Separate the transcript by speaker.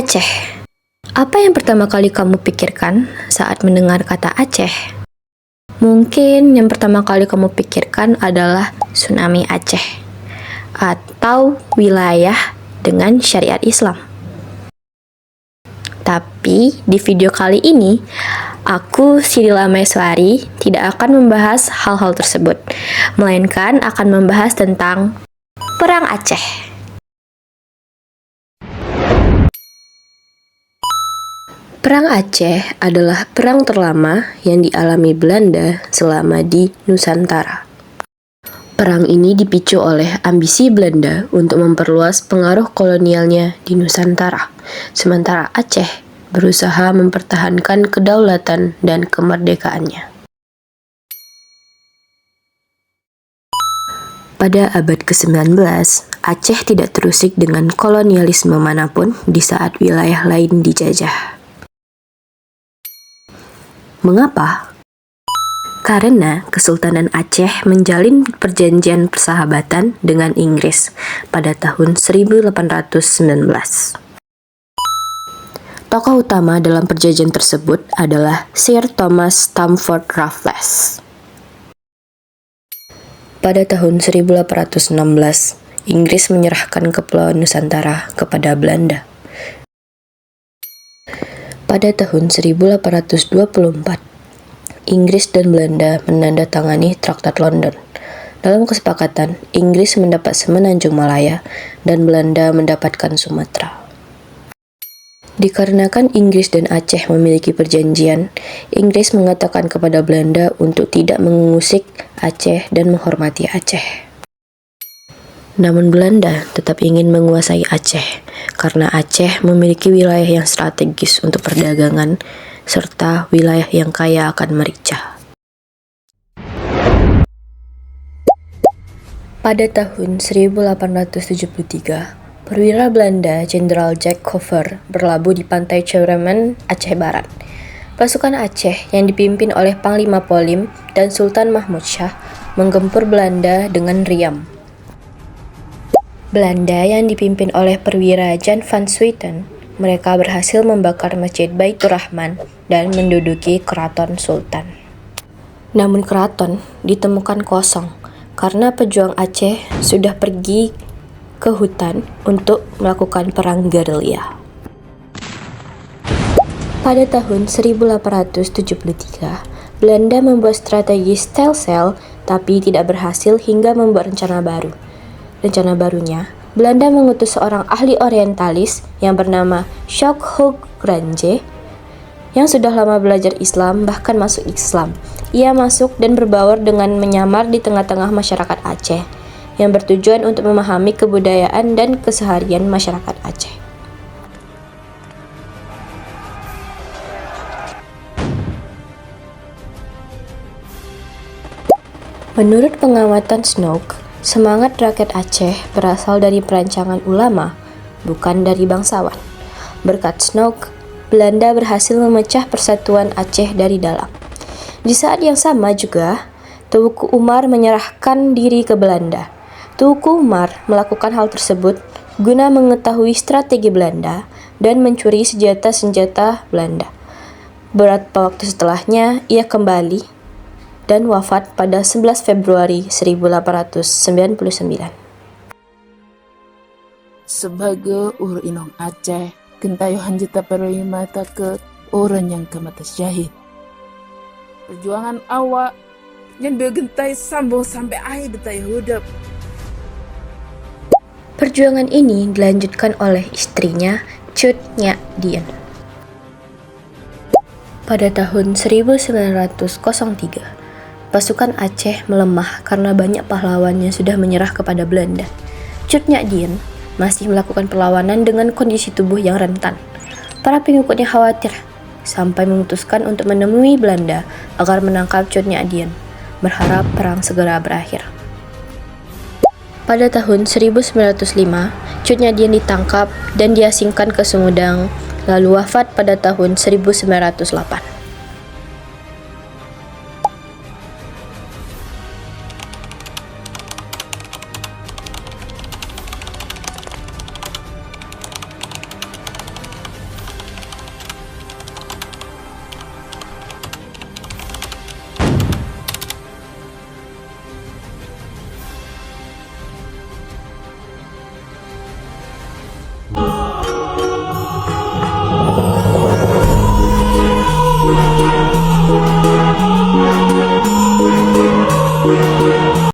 Speaker 1: Aceh. Apa yang pertama kali kamu pikirkan saat mendengar kata Aceh? Mungkin yang pertama kali kamu pikirkan adalah tsunami Aceh atau wilayah dengan syariat Islam. Tapi di video kali ini, aku Sirila Maeswari tidak akan membahas hal-hal tersebut, melainkan akan membahas tentang Perang Aceh. Perang Aceh adalah perang terlama yang dialami Belanda selama di Nusantara. Perang ini dipicu oleh ambisi Belanda untuk memperluas pengaruh kolonialnya di Nusantara, sementara Aceh berusaha mempertahankan kedaulatan dan kemerdekaannya. Pada abad ke-19, Aceh tidak terusik dengan kolonialisme manapun di saat wilayah lain dijajah. Mengapa? Karena Kesultanan Aceh menjalin perjanjian persahabatan dengan Inggris pada tahun 1819. Tokoh utama dalam perjanjian tersebut adalah Sir Thomas Stamford Raffles. Pada tahun 1816, Inggris menyerahkan Kepulauan Nusantara kepada Belanda. Pada tahun 1824, Inggris dan Belanda menandatangani Traktat London. Dalam kesepakatan, Inggris mendapat Semenanjung Malaya dan Belanda mendapatkan Sumatera. Dikarenakan Inggris dan Aceh memiliki perjanjian, Inggris mengatakan kepada Belanda untuk tidak mengusik Aceh dan menghormati Aceh. Namun Belanda tetap ingin menguasai Aceh, karena Aceh memiliki wilayah yang strategis untuk perdagangan, serta wilayah yang kaya akan merica. Pada tahun 1873, perwira Belanda Jenderal Jack Cover berlabuh di pantai Ceremen, Aceh Barat. Pasukan Aceh yang dipimpin oleh Panglima Polim dan Sultan Mahmud Shah menggempur Belanda dengan riam. Belanda yang dipimpin oleh perwira Jan van Swieten, mereka berhasil membakar Masjid Baitur Rahman dan menduduki Keraton Sultan. Namun keraton ditemukan kosong karena pejuang Aceh sudah pergi ke hutan untuk melakukan perang gerilya. Pada tahun 1873, Belanda membuat strategi stelsel tapi tidak berhasil hingga membuat rencana baru. Rencana barunya, Belanda mengutus seorang ahli orientalis yang bernama Schock Hugh Grange yang sudah lama belajar Islam bahkan masuk Islam. Ia masuk dan berbaur dengan menyamar di tengah-tengah masyarakat Aceh yang bertujuan untuk memahami kebudayaan dan keseharian masyarakat Aceh. Menurut pengamatan Snook, semangat rakyat Aceh berasal dari perancangan ulama, bukan dari bangsawan. Berkat Snook, Belanda berhasil memecah persatuan Aceh dari dalam. Di saat yang sama juga, Teuku Umar menyerahkan diri ke Belanda. Teuku Umar melakukan hal tersebut guna mengetahui strategi Belanda dan mencuri senjata-senjata Belanda. Beberapa waktu setelahnya, ia kembali dan wafat pada 11 Februari 1899.
Speaker 2: Sebagai ur inong Aceh, kentayo hanjita peroi mata ke orang yang kemata syahid. Perjuangan awak yang begentai sambung sampai akhir betaya hidup.
Speaker 1: Perjuangan ini dilanjutkan oleh istrinya Cut Nyak Dien. Pada tahun 1903, pasukan Aceh melemah karena banyak pahlawan yang sudah menyerah kepada Belanda. Cut Nyak Dien masih melakukan perlawanan dengan kondisi tubuh yang rentan. Para pengikutnya khawatir sampai memutuskan untuk menemui Belanda agar menangkap Cut Nyak Dien, berharap perang segera berakhir. Pada tahun 1905, Cut Nyak Dien ditangkap dan diasingkan ke Sumedang, lalu wafat pada tahun 1908.